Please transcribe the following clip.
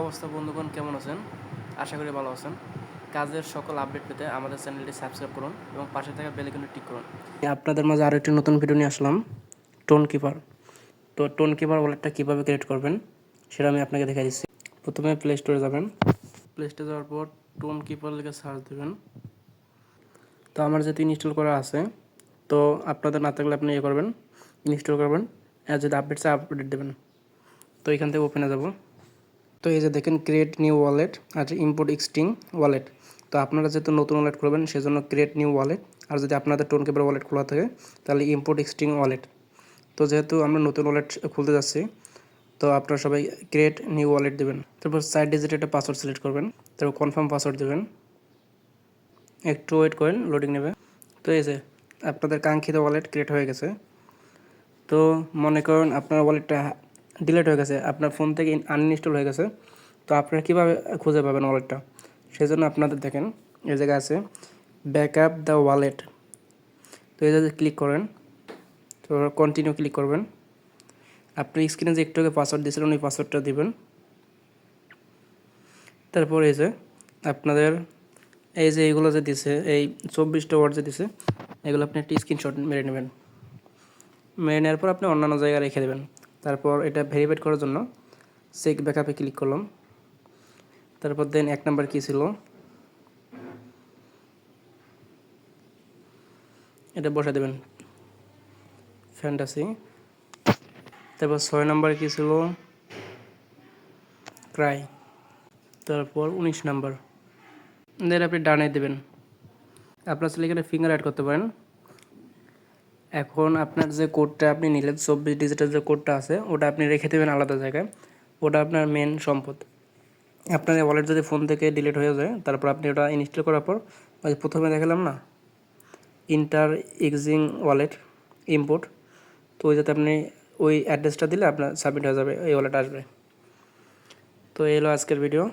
অবস্থা বন্ধুগণ, কেমন আছেন? আশা করি ভালো আছেন। কাজের সকল আপডেট পেতে আমাদের চ্যানেলটি সাবস্ক্রাইব করুন এবং পাশে থাকা বেল আইকনটি টিক করুন। আপনাদের মাঝে আরও একটি নতুন ভিডিও নিয়ে আসলাম, টোন কিপার। তো টোন কিপার ওয়ালেটটা কীভাবে ক্রিয়েট করবেন সেটা আমি আপনাকে দেখাই দিচ্ছি। প্রথমে প্লে স্টোরে যাবেন। প্লে স্টোরে যাওয়ার পর টোন কিপার লিখে সার্চ দেবেন। তো আমার যেহেতু ইনস্টল করা আছে, তো আপনাদের না থাকলে আপনি করবেন, ইনস্টল করবেন, আর যদি আপডেট চাই আপডেট দেবেন। তো এখান থেকে ওপেনে যাব। তো এই যে দেখেন ক্রিয়েট নিউ ওয়ালেট আর ইম্পোর্ট এক্সটিং ওয়ালেট। তো আপনারা যেহেতু নতুন ওয়ালেট করবেন সেজন্য ক্রিয়েট নিউ ওয়ালেট, আর যদি আপনাদের টোন কিপার ওয়ালেট খোলা থাকে তাহলে ইম্পোর্ট এক্সটিং ওয়ালেট। তো যেহেতু আমরা নতুন ওয়ালেট খুলতে যাচ্ছি, তো আপনারা সবাই ক্রিয়েট নিউ ওয়ালেট দেবেন। তারপর 4 ডিজিট একটা পাসওয়ার্ড সিলেক্ট করবেন, তারপর কনফার্ম পাসওয়ার্ড দেবেন। একটু ওয়েট করেন, লোডিং নেবে। তো এই যে আপনাদের কাঙ্ক্ষিত ওয়ালেট ক্রিয়েট হয়ে গেছে। তো মনে করুন আপনার ওয়ালেটটা ডিলিট হয়ে গেছে, আপনার ফোন থেকে আনইনস্টল হয়ে গেছে। তো আপনারা কীভাবে খুঁজে পাবেন ওয়ালেটটা? সেজন্য আপনাদের দেখেন এই জায়গায় আছে ব্যাকআপ দ্য ওয়ালেট। তো এই জায়গায় ক্লিক করেন, তো কন্টিনিউ ক্লিক করবেন। আপনি স্ক্রিনে যে একটু আগে পাসওয়ার্ড দিয়েছিলেন ওই পাসওয়ার্ডটা দিবেন। তারপর এই যে আপনাদের এই যে এইগুলো যে দিছে, এই 24টা ওয়ার্ড যে দিছে, এগুলো আপনি একটা স্ক্রিনশট মেরে নেবেন। মেরে নেওয়ার পর আপনি অন্যান্য জায়গায় রেখে দেবেন। তারপর এটা ভেরিফাইড করার জন্য চেক ব্যাকআপে ক্লিক করলাম। তারপর দেন 1 নাম্বার কী ছিল এটা বসে দেবেন, ফ্যান্টাসি। তারপর 6 নাম্বার কী ছিল, ক্রাই। তারপর 19 নাম্বার দেন আপনি ডানে দেবেন। আপনার ছেলে এখানে ফিঙ্গার অ্যাড করতে পারেন। এখন আপনার যে কোডটা আপনি নিলেন 24 ডিজিটের যে কোডটা আছে ওটা আপনি রেখে দেবেন আলাদা জায়গায়, ওটা আপনার মেন সম্পদ। আপনার ওয়ালেট যদি ফোন থেকে ডিলিট হয়ে যায়, তারপর আপনি ওটা ইনস্টল করার পর ওই প্রথমে দেখালাম না ইন্টার এক্সিং ওয়ালেট ইম্পোর্ট, তো ওই যাতে আপনি ওই অ্যাড্রেসটা দিলে আপনার সাবমিট হয়ে যাবে, এই ওয়ালেট আসবে। তো এই হলো আজকের ভিডিও।